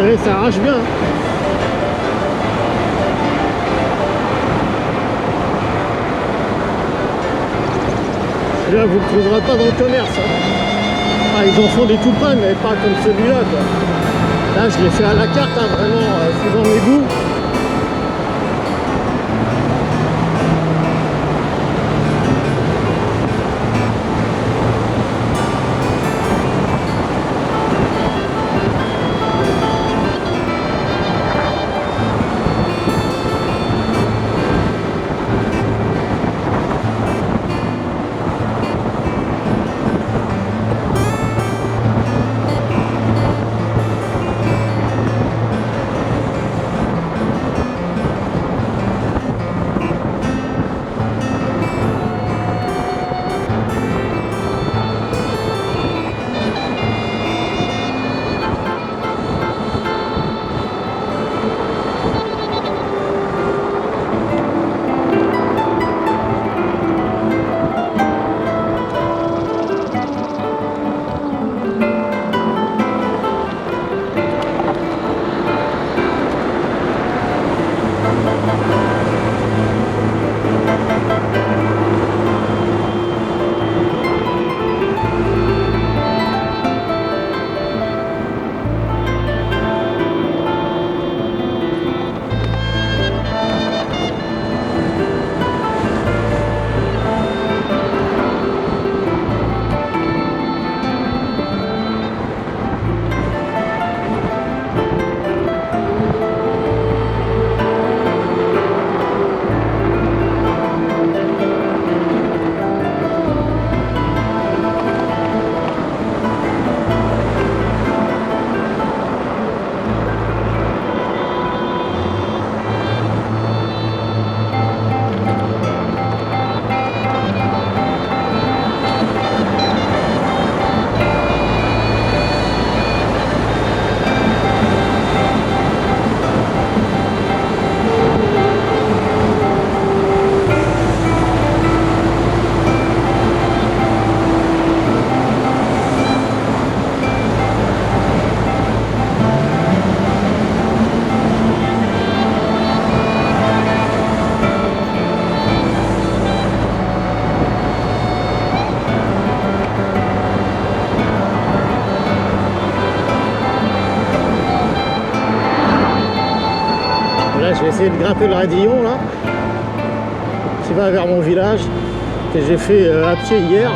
Ouais, ça arrache bien. Là, vous ne le trouverez pas dans le commerce. Hein. Ah, ils en font des tout près, mais pas comme celui-là. Là, je l'ai fait à la carte, hein, vraiment, suivant mes goûts. Là, je vais essayer de grimper le radillon, là, qui va vers mon village, que j'ai fait à pied hier.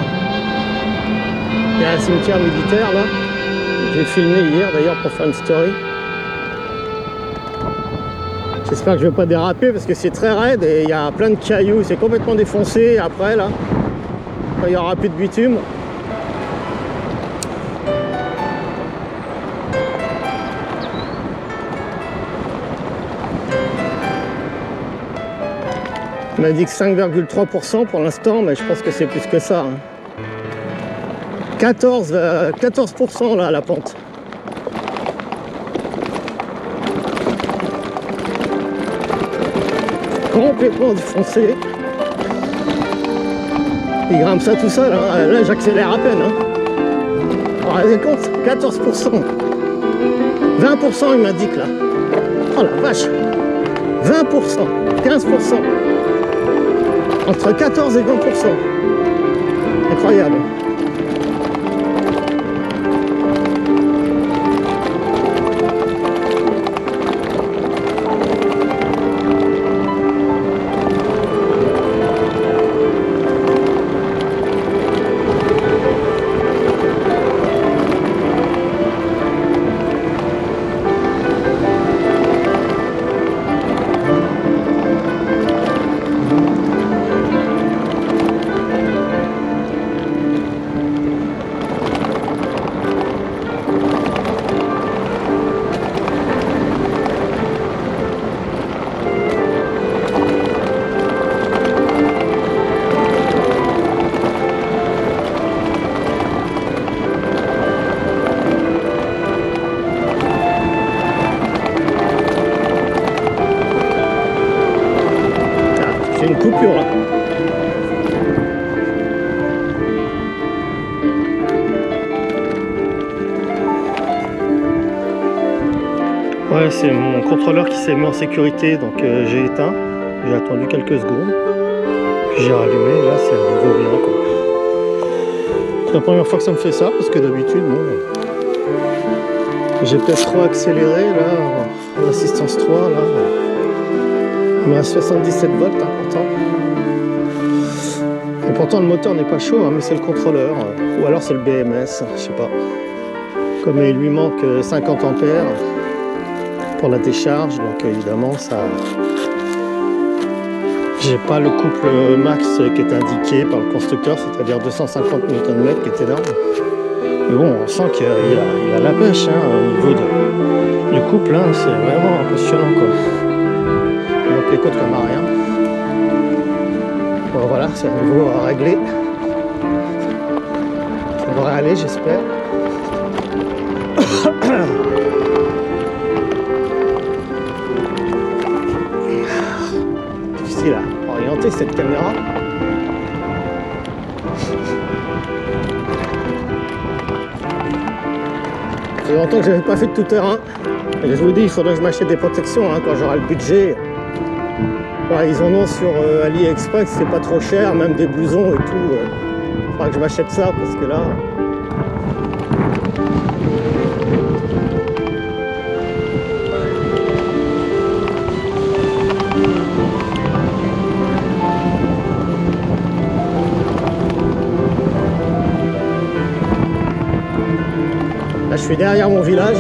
Il y a un cimetière militaire, là. J'ai filmé hier, d'ailleurs, pour faire une story. J'espère que je ne vais pas déraper, parce que c'est très raide et il y a plein de cailloux. C'est complètement défoncé, après, là, quand il n'y aura plus de bitume. On m'a dit que 5,3% pour l'instant, mais je pense que c'est plus que ça. Hein. 14% là, la pente. Complètement défoncé. Il grimpe ça tout seul. Hein. Là, j'accélère à peine. Hein. Vous vous rendez compte, 14%. 20% il m'indique là. Oh la vache. 20%. 15%. Entre 14 et 20%. Incroyable. Ouais, c'est mon contrôleur qui s'est mis en sécurité, donc j'ai éteint, j'ai attendu quelques secondes, puis j'ai rallumé, et là c'est à nouveau bien, quoi. C'est la première fois que ça me fait ça, parce que d'habitude, bon, j'ai peut-être trop accéléré, là, l'assistance 3, là, il me reste 77 volts, hein, pourtant. Et pourtant le moteur n'est pas chaud, hein, mais c'est le contrôleur, ou alors c'est le BMS, je sais pas. Comme il lui manque 50 ampères pour la décharge, donc évidemment ça... J'ai pas le couple max qui est indiqué par le constructeur, c'est-à-dire 250 Nm qui est énorme. Mais bon, on sent qu'il a la pêche, hein, au niveau du couple, hein, c'est vraiment impressionnant, quoi. Donc les côtes comme à rien. Bon, voilà, c'est à nouveau à régler. Ça devrait aller, j'espère. Difficile à orienter cette caméra. Ça fait longtemps que je n'avais pas fait de tout terrain. Et je vous dis, il faudrait que je m'achète des protections, hein, quand j'aurai le budget. Ouais, ils en ont sur AliExpress, c'est pas trop cher, même des blousons et tout. Il faudra que je m'achète ça parce que là... Là, je suis derrière mon village.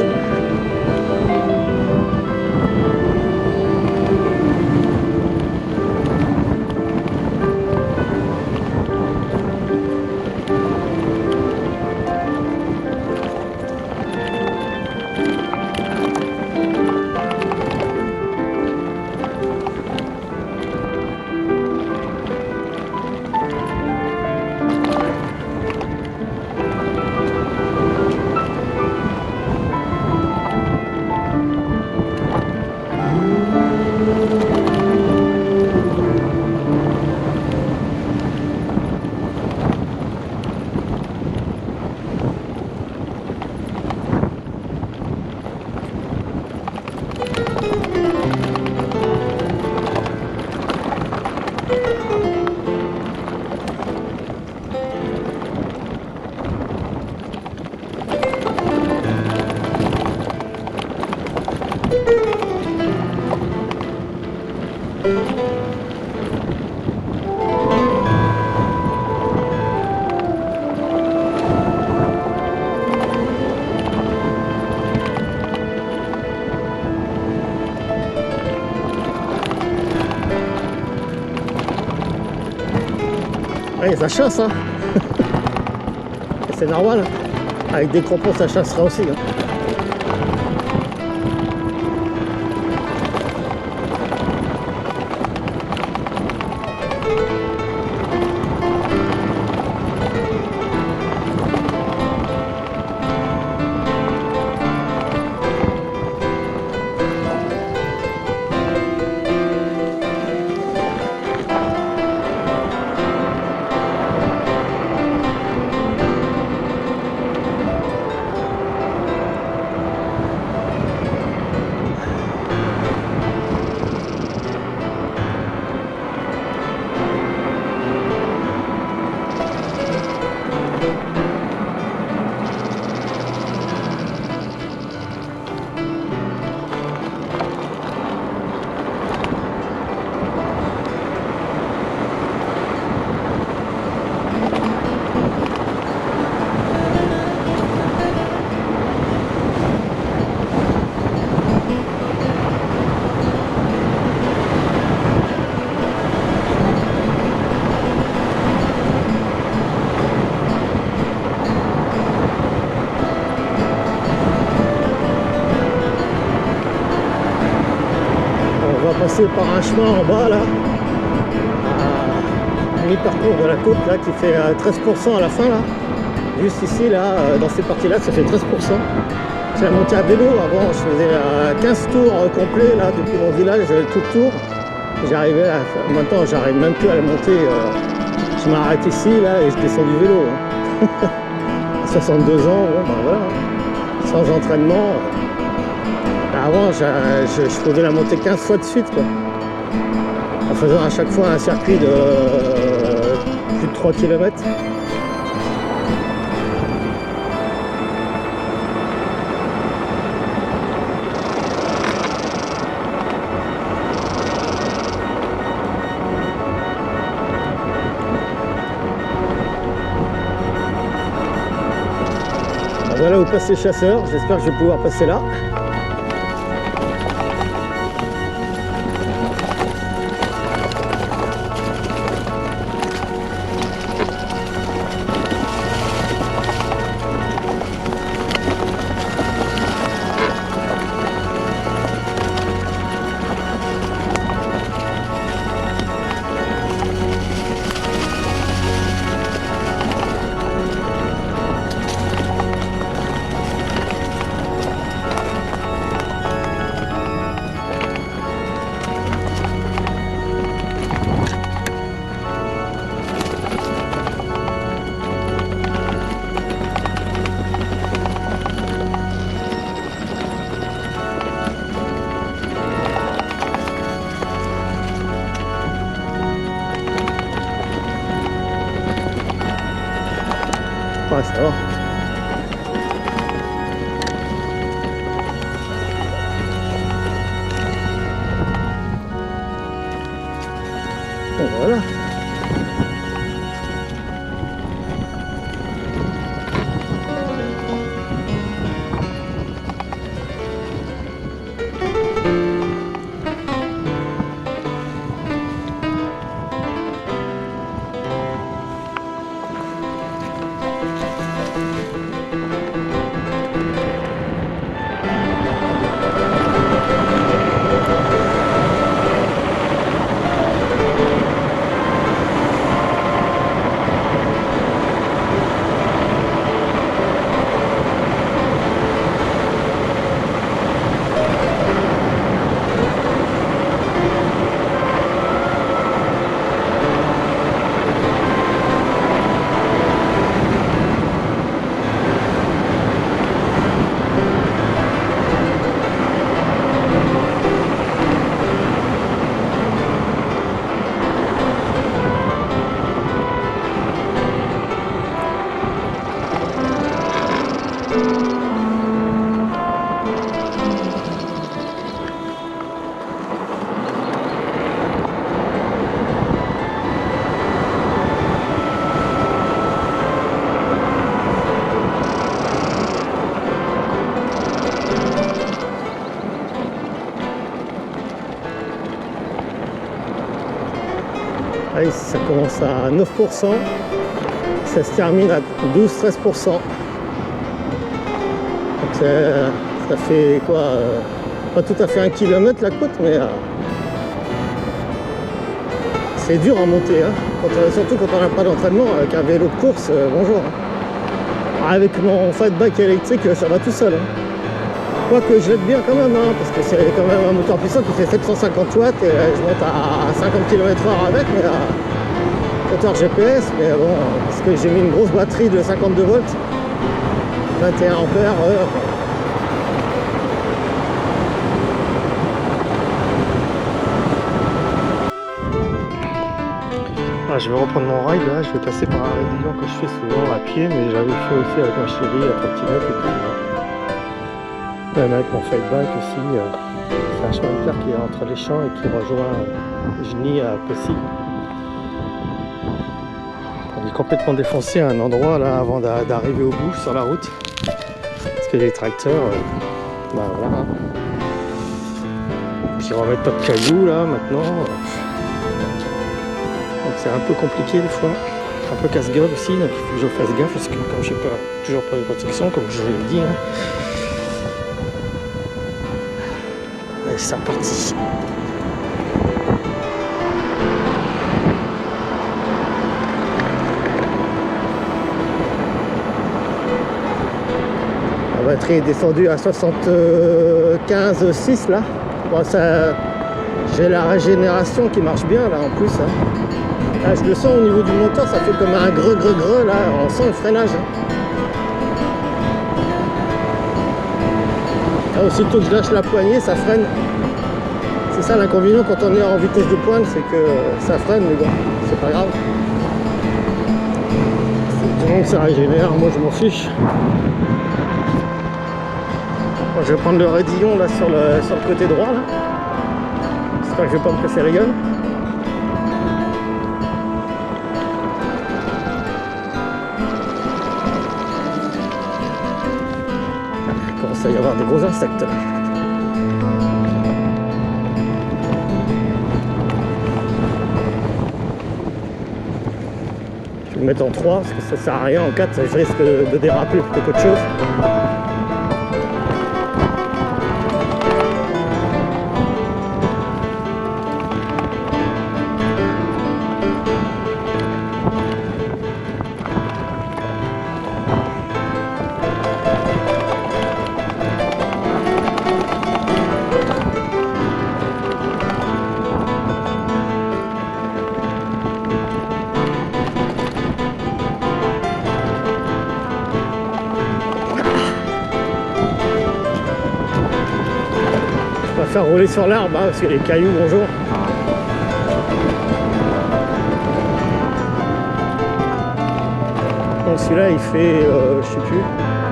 Ouais, ça chasse, hein. C'est normal, hein. Avec des crampons ça chassera aussi, hein. Passer par un chemin en bas là, à mi-parcours de la côte là, qui fait 13% à la fin là, juste ici là, dans ces parties là, ça fait 13%. C'est la montée à vélo. Avant je faisais 15 tours complets là depuis mon village, tout le tour. J'arrivais à... Maintenant j'arrive même plus à la monter, je m'arrête ici là et je descends du vélo, hein. 62 ans, bon ben voilà, sans entraînement. Avant, je faisais la montée 15 fois de suite, quoi. En faisant à chaque fois un circuit de plus de 3 km. Voilà où passent les chasseurs, j'espère que je vais pouvoir passer là. Ouais, ça va. Bon, voilà. Allez, ça commence à 9%, ça se termine à 12-13%. Donc ça fait quoi, pas tout à fait 1 km la côte, mais c'est dur à monter, hein. Surtout quand on n'a pas d'entraînement. Avec un vélo de course, bonjour. Avec mon fat bike électrique, ça va tout seul, hein. Quoique je l'aide bien quand même, hein, parce que c'est quand même un moteur puissant qui fait 750 watts et je monte à 50 km/h avec, mais moteur GPS, mais bon, parce que j'ai mis une grosse batterie de 52 volts, 21 ampères. Je vais reprendre mon ride là, je vais passer par un rédillon que je fais souvent à pied, mais j'avais fait aussi avec ma chérie à trottinette et tout. Même avec mon fat bike aussi, c'est un chemin de terre qui est entre les champs et qui rejoint Geny à Pessy. On est complètement défoncé à un endroit là avant d'arriver au bout sur la route. Parce que les tracteurs, bah voilà. Puis on va mettre pas de cailloux là maintenant. Donc c'est un peu compliqué des fois. Un peu casse-gueule aussi, donc il faut que je fasse gaffe parce que comme je n'ai toujours pas de protection, comme je l'ai dit. Hein. C'est reparti. La batterie est descendue à 75,6 là. Bon, j'ai la régénération qui marche bien là en plus. Hein. Là, je le sens au niveau du moteur, ça fait comme un greu là, on sent le freinage. Hein. Ah, aussitôt que je lâche la poignée, ça freine. C'est ça l'inconvénient quand on est en vitesse de pointe, c'est que ça freine, mais bon, c'est pas grave. Du moment que ça régénère, moi je m'en fiche. Bon, je vais prendre le raidillon là sur le côté droit là. J'espère que je vais pas me casser la gueule. Il commence à y avoir des gros insectes là. Je vais le mettre en 3 parce que ça sert à rien, en 4 je risque de déraper plutôt qu'autre chose. On va faire rouler sur l'arbre hein, parce que les cailloux, bonjour. Donc celui-là il fait, je sais plus,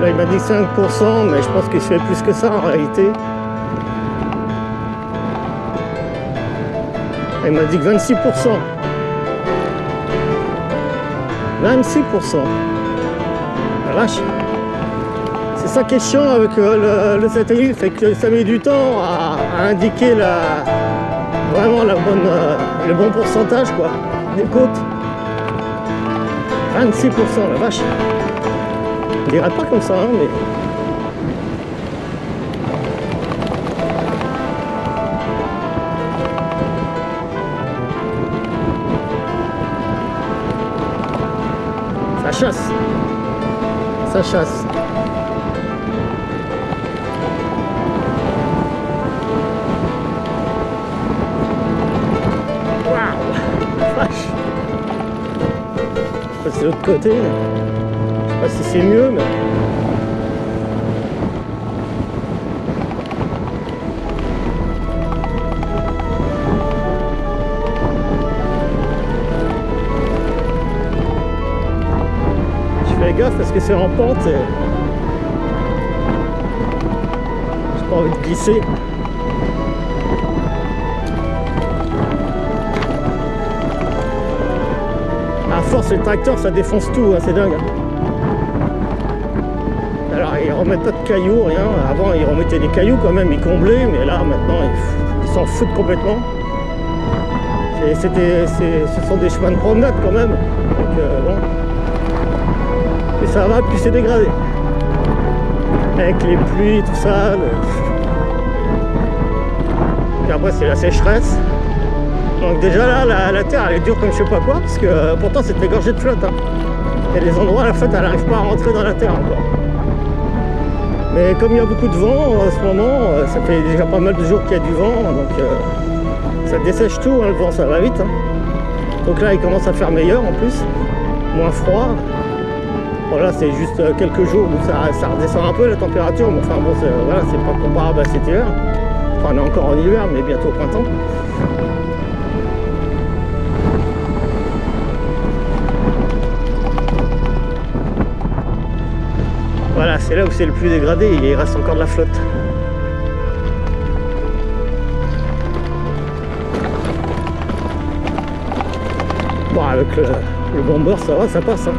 là il m'a dit 5%, mais je pense qu'il fait plus que ça en réalité. Il m'a dit que 26%. 26%. La vache. C'est ça qui est chiant avec le satellite, c'est que ça met du temps à indiquer vraiment le bon pourcentage quoi, des côtes. 26%, la vache. On dirait pas comme ça, hein, mais... Ça chasse. Ça chasse. C'est l'autre côté, je sais pas si c'est mieux, mais... Je fais gaffe parce que c'est en pente et... j'ai pas envie de glisser. À force, le tracteur, ça défonce tout, hein, c'est dingue. Alors, ils remettent pas de cailloux, rien. Avant, ils remettaient des cailloux quand même, ils comblaient, mais là, maintenant, ils s'en foutent complètement. Ce sont des chemins de promenade quand même. Donc, bon. Et ça va, plus c'est dégradé. Avec les pluies, tout ça. Et après, c'est la sécheresse. Donc déjà là, la terre elle est dure comme je sais pas quoi, parce que pourtant c'était gorgé de flotte. Hein. Il y a des endroits, la flotte elle n'arrive pas à rentrer dans la terre encore. Mais comme il y a beaucoup de vent en ce moment, ça fait déjà pas mal de jours qu'il y a du vent, donc ça dessèche tout, hein, le vent ça va vite. Hein. Donc là il commence à faire meilleur en plus, moins froid. Bon là c'est juste quelques jours où ça redescend un peu la température, mais enfin bon voilà, c'est pas comparable à cet hiver. Enfin on est encore en hiver, mais bientôt au printemps. Voilà, c'est là où c'est le plus dégradé, il reste encore de la flotte. Bon, avec le bomber, ça va, ça passe. Hein.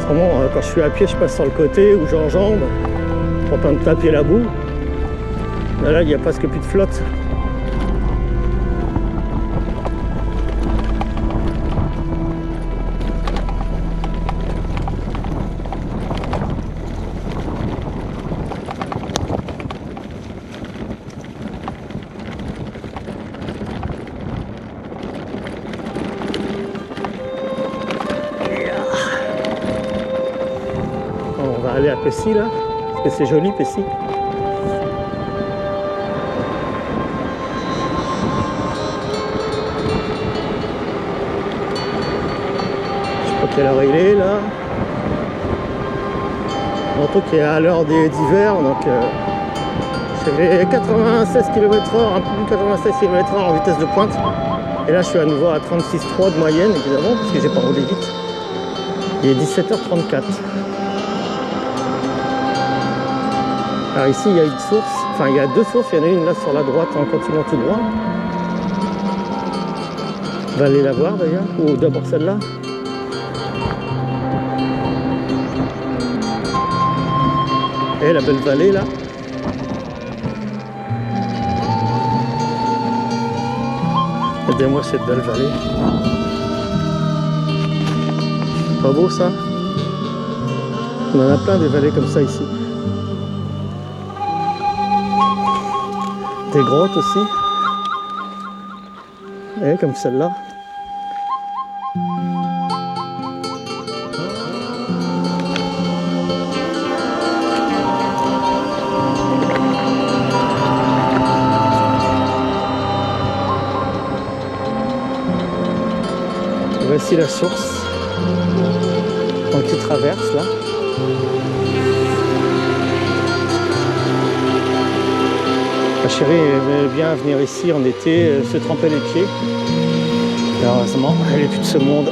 Vraiment, quand je suis à pied, je passe sur le côté ou j'enjambe pour pas me taper la boue. Là, il n'y a presque plus de flotte. On va aller à Pessy là, parce que c'est joli Pessy. Je sais pas quelle heure il est là. En tout cas à l'heure d'hiver, donc J'avais 96 km/h, un peu plus de 96 km/h en vitesse de pointe. Et là, je suis à nouveau à 36,3 de moyenne, évidemment, parce que j'ai pas roulé vite. Il est 17h34. Alors ici, il y a une source, enfin il y a deux sources, il y en a une là sur la droite en continuant tout droit. On va aller la voir d'ailleurs, ou d'abord celle-là. Et la belle vallée là. Regardez-moi cette belle vallée. Pas beau ça? On en a plein des vallées comme ça ici. Des grottes aussi. Et comme celle-là. Voici la source. Donc tu traverses là. Ma chérie aimait bien venir ici en été, se tremper les pieds. Heureusement, elle n'est plus de ce monde.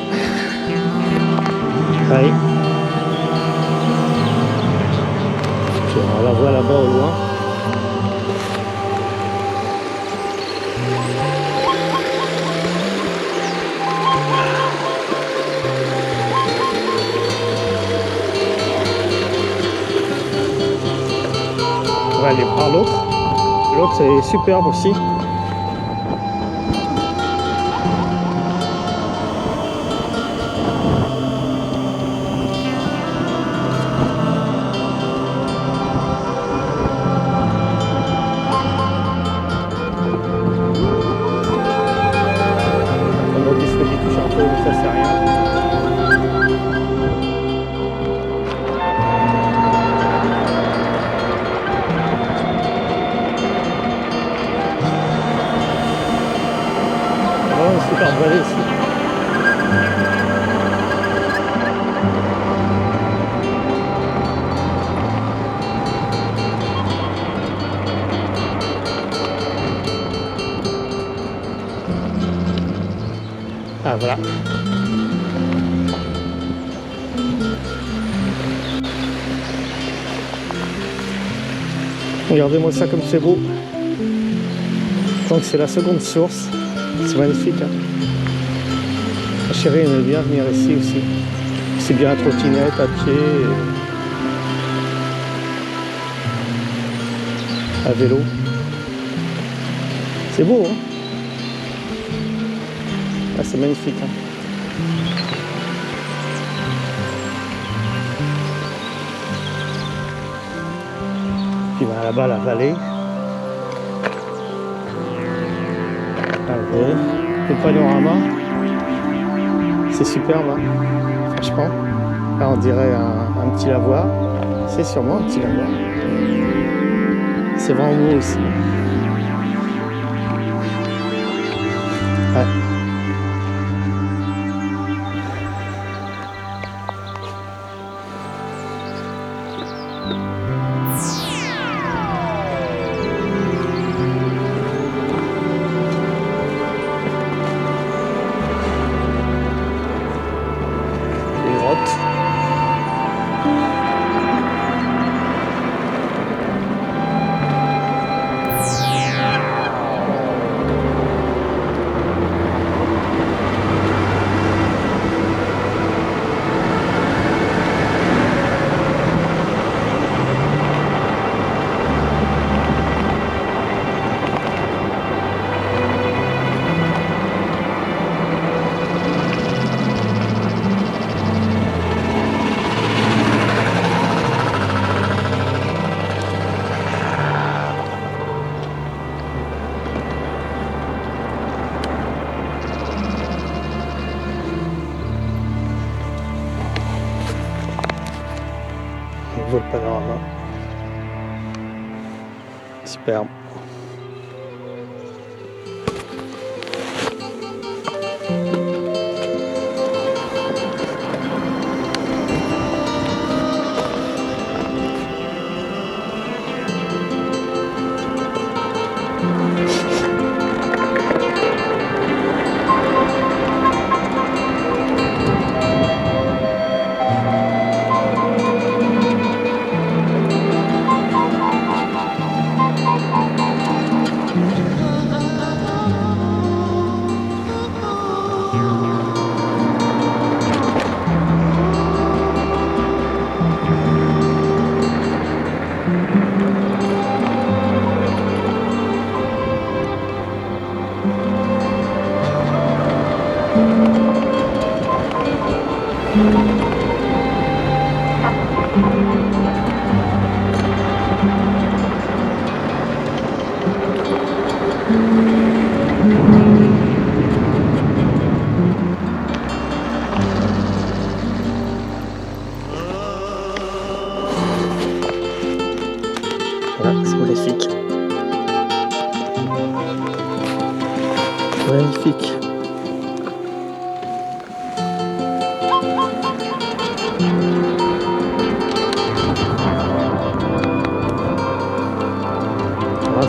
Allez. Puis on la voit là-bas au loin. On va aller voir l'autre. L'autre c'est superbe aussi. On dit se touche un peu, mais ça c'est rien. Super vallée ici. Ah voilà. Regardez-moi ça comme c'est beau. Donc c'est la seconde source. C'est magnifique. Hein. Ma chérie aimait bien venir ici aussi. C'est bien à trottinette, à pied, à vélo. C'est beau, hein? Ah, c'est magnifique. Hein. Puis ben, là-bas, la vallée. Allez, le panorama. C'est superbe, hein, franchement. Là, on dirait un petit lavoir. C'est sûrement un petit lavoir. C'est vraiment beau aussi. Ouais. On voit le panorama. Superbe. magnifique. Magnifique.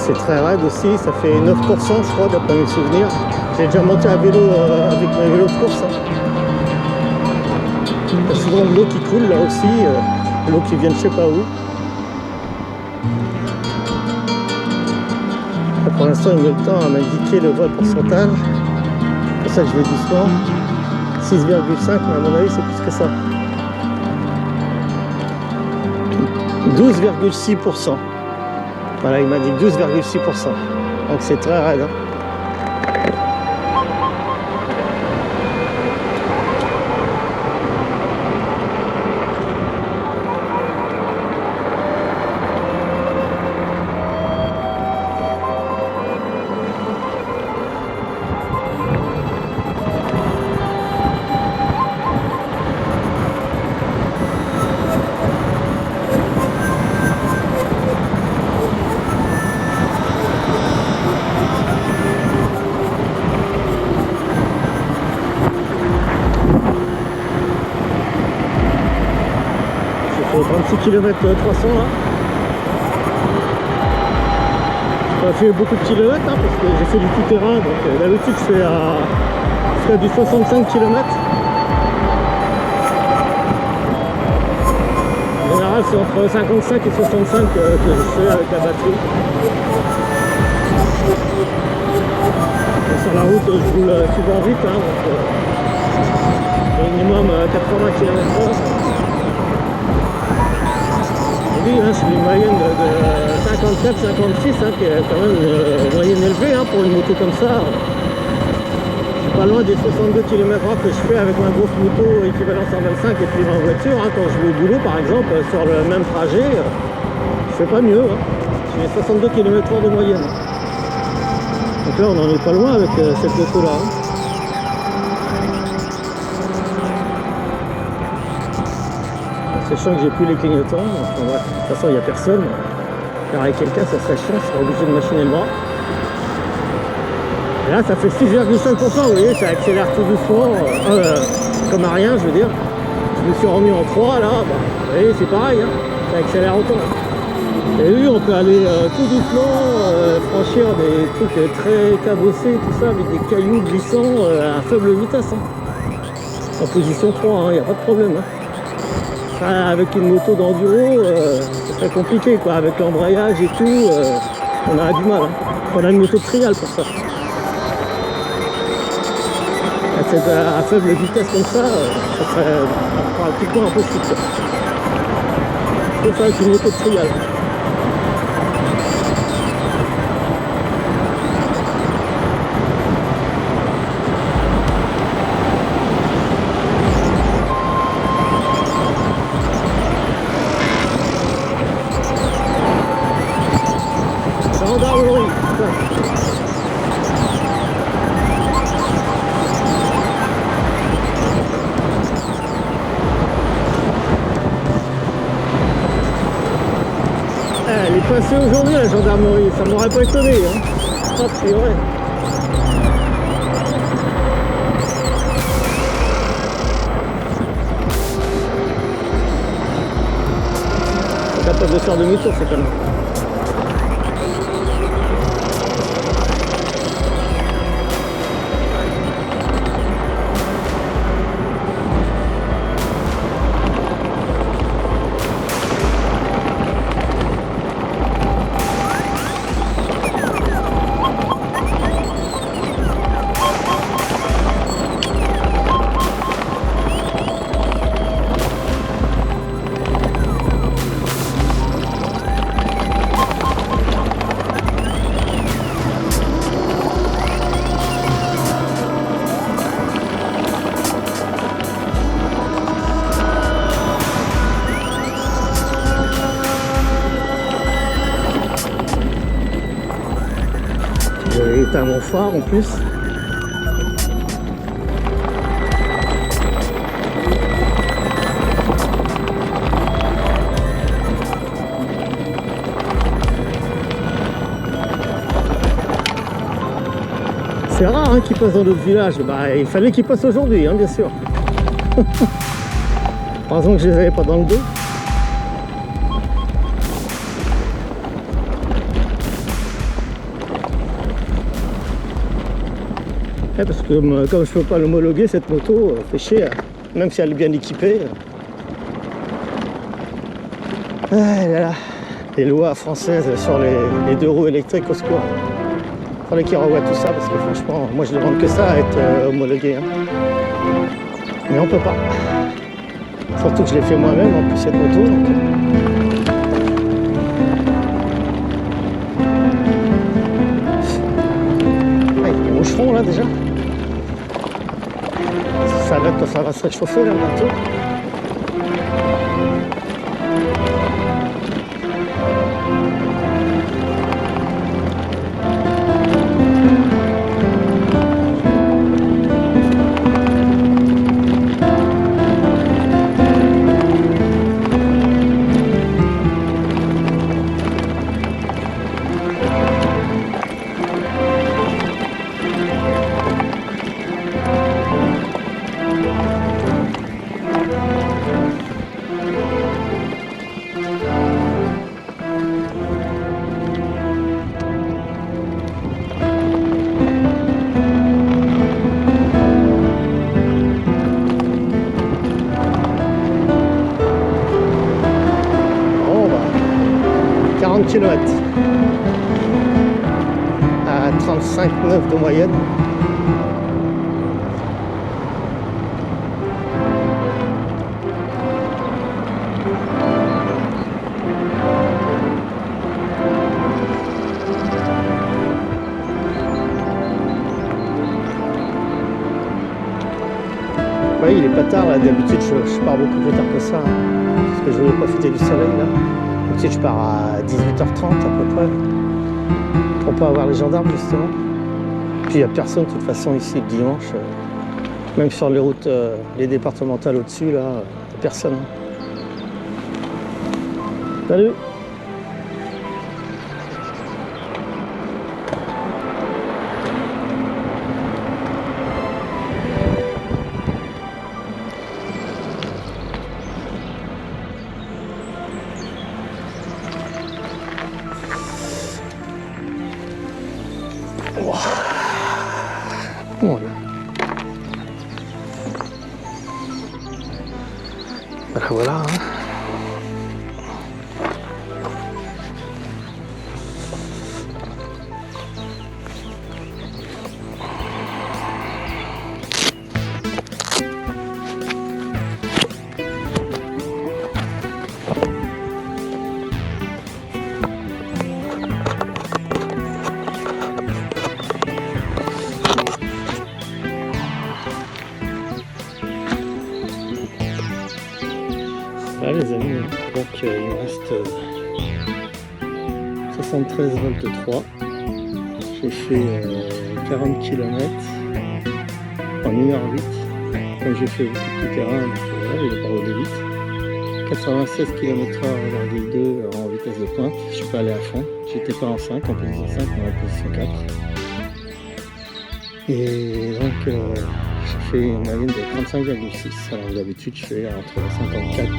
C'est très raide aussi, ça fait 9% je crois d'après mes souvenirs. J'ai déjà monté à vélo avec mes vélos de course. Il y a souvent de l'eau qui coule là aussi, l'eau qui vient de je sais pas où. Là, pour l'instant il met le temps à m'indiquer le vrai pourcentage. C'est pour ça que je vais doucement. 6,5 mais à mon avis c'est plus que ça. 12,6%. Voilà, il m'a dit 12,6%. Donc c'est très raide. Hein. J'ai fait 36 km 300 là. J'ai pas fait beaucoup de kilomètres hein, parce que j'ai fait du tout-terrain, donc d'habitude je fais du 65 km. En général c'est entre 55 et 65 que je fais avec la batterie. Et sur la route je roule souvent vite, hein, donc minimum 80 km/h. Oui, hein, c'est une moyenne de 54-56, hein, qui est quand même une moyenne élevée hein, pour une moto comme ça. C'est pas loin des 62 km/h que je fais avec ma grosse moto équivalent 125 et puis en voiture. Hein, quand je vais au boulot par exemple, sur le même trajet, je fais pas mieux. Hein. Je fais 62 km/h de moyenne. Donc là on n'en est pas loin avec cette moto là. Hein. Sachant que j'ai plus les clignotants, enfin, bref, de toute façon il n'y a personne. Alors avec quelqu'un ça serait chiant, je serais obligé de machiner le bras. Et là ça fait 6,5%, vous voyez, ça accélère tout doucement, comme à rien je veux dire. Je me suis remis en 3 là, bah, vous voyez c'est pareil, hein, ça accélère autant. Et oui on peut aller tout doucement, franchir des trucs très cabossés, tout ça, avec des cailloux glissants à faible vitesse. Hein. En position 3, il n'y a pas de problème. Hein. Avec une moto d'enduro, c'est très compliqué quoi, avec l'embrayage et tout, on a du mal. Hein. On a une moto de trial pour ça. À faible vitesse comme ça serait pratiquement impossible. Faut faire avec une moto de trial. Gendarmerie. Elle est passée aujourd'hui la gendarmerie, ça m'aurait pas étonné. Hein. Ah, c'est vrai. C'est capable de faire demi-tour, c'est quand même. J'ai éteint mon phare en plus. C'est rare hein, qu'ils passent dans d'autres villages. Bah, il fallait qu'ils passent aujourd'hui, hein, bien sûr. Heureusement que je les avais pas dans le dos. Ouais, parce que comme je peux pas l'homologuer, cette moto, fait chier. Même si elle est bien équipée. Ah là là. Les lois françaises sur les deux roues électriques au secours. Il fallait qu'ils revoient tout ça parce que franchement, moi je demande que ça à être homologué. Hein. Mais on peut pas. Surtout que je l'ai fait moi-même en plus cette moto. Donc... Ah, il y a des moucherons là déjà. Ça va être quand ça va se réchauffer là bientôt. km à 35,9 de moyenne. Oui, il est pas tard là, d'habitude je pars beaucoup plus tard que ça, hein, parce que je voulais profiter du soleil là. D'habitude je pars à 18h30 à peu près, pour pas avoir les gendarmes justement. Puis il n'y a personne de toute façon ici le dimanche, même sur les routes, les départementales au-dessus là, personne. Salut! Voilà. Voilà, hein. Là les amis, donc il me reste 73 volts 3. J'ai fait 40 km en 1h08. Comme j'ai fait beaucoup de terrain, donc voilà, il est pas roulé vite. 96 km/h dans le 2 en vitesse de pointe. Je suis pas allé à fond. J'étais pas en 5, en position 5, mais en position 4. Et donc j'ai fait une moyenne de 35,6. Alors d'habitude je fais entre 54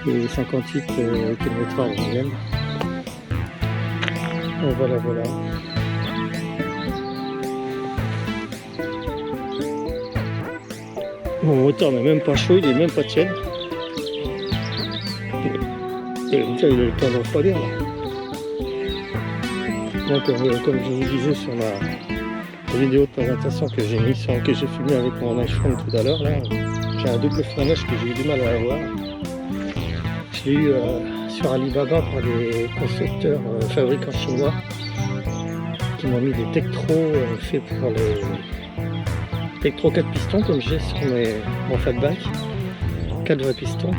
et 58 km/h en moyenne. Donc voilà. Mon moteur n'est même pas chaud, il est même pas tiède. Il a eu le temps de refroidir là. Donc comme je vous disais sur la vidéo de présentation que j'ai mis que j'ai filmé avec mon iPhone tout à l'heure, là, j'ai un double freinage que j'ai eu du mal à avoir. Je l'ai eu sur Alibaba par des constructeurs fabricants chinois qui m'ont mis des Tektro faits pour les Tektro 4 pistons comme j'ai sur mon fatback, 4 vrais pistons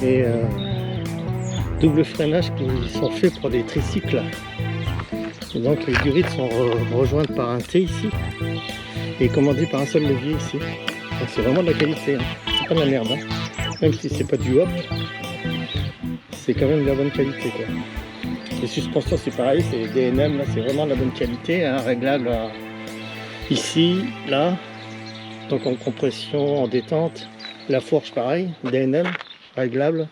et double freinage qui sont faits pour des tricycles. Et donc les durites sont rejointes par un T ici et commandées par un seul levier ici. Donc c'est vraiment de la qualité, hein. C'est pas de la merde, hein. Même si c'est pas du hop, c'est quand même de la bonne qualité quoi. Les suspensions c'est pareil, c'est DNM, là c'est vraiment de la bonne qualité, hein, réglable ici, là, donc en compression, en détente. La fourche pareil, DNM, réglable.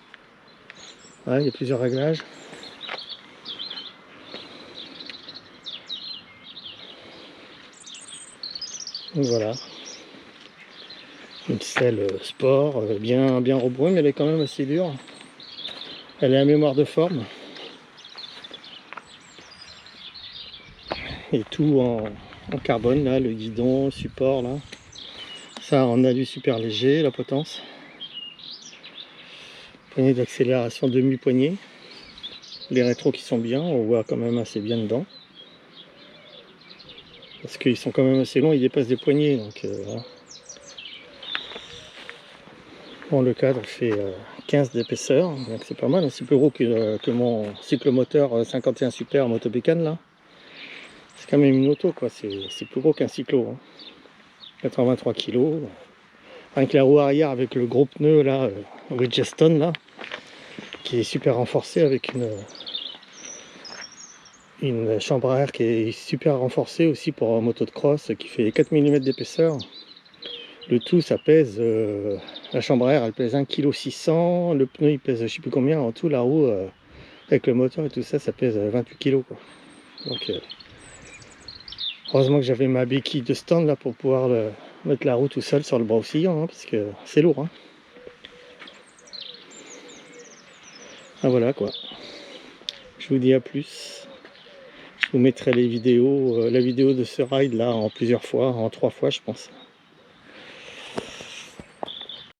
Ouais, il y a plusieurs réglages. Donc voilà. Une selle sport, bien rebrouée, mais elle est quand même assez dure. Elle est à mémoire de forme. Et tout en carbone, là, le guidon, le support, là. Ça en alu super léger, la potence. Poignée d'accélération demi-poignée. Les rétros qui sont bien, on voit quand même assez bien dedans. Parce qu'ils sont quand même assez longs, ils dépassent des poignées. Donc, voilà. Bon, le cadre fait 15 d'épaisseur, donc c'est pas mal. C'est plus gros que mon cyclomoteur 51 Super Moto Bécane là. C'est quand même une auto quoi, c'est plus gros qu'un cyclo. Hein. 83 kg. Avec la roue arrière avec le gros pneu là, Bridgestone là, qui est super renforcé avec une chambre à air qui est super renforcée aussi pour un moto de cross qui fait 4 mm d'épaisseur. Le tout ça pèse, la chambre à air elle pèse 1,6 kg, le pneu il pèse je sais plus combien, en tout la roue avec le moteur et tout ça, ça pèse 28 kg quoi. Donc heureusement que j'avais ma béquille de stand là pour pouvoir mettre la roue tout seul sur le bras oscillant, hein, parce que c'est lourd. Hein. Ah voilà quoi. Je vous dis à plus. Je vous mettrai les vidéos, la vidéo de ce ride là en plusieurs fois, en 3 fois je pense.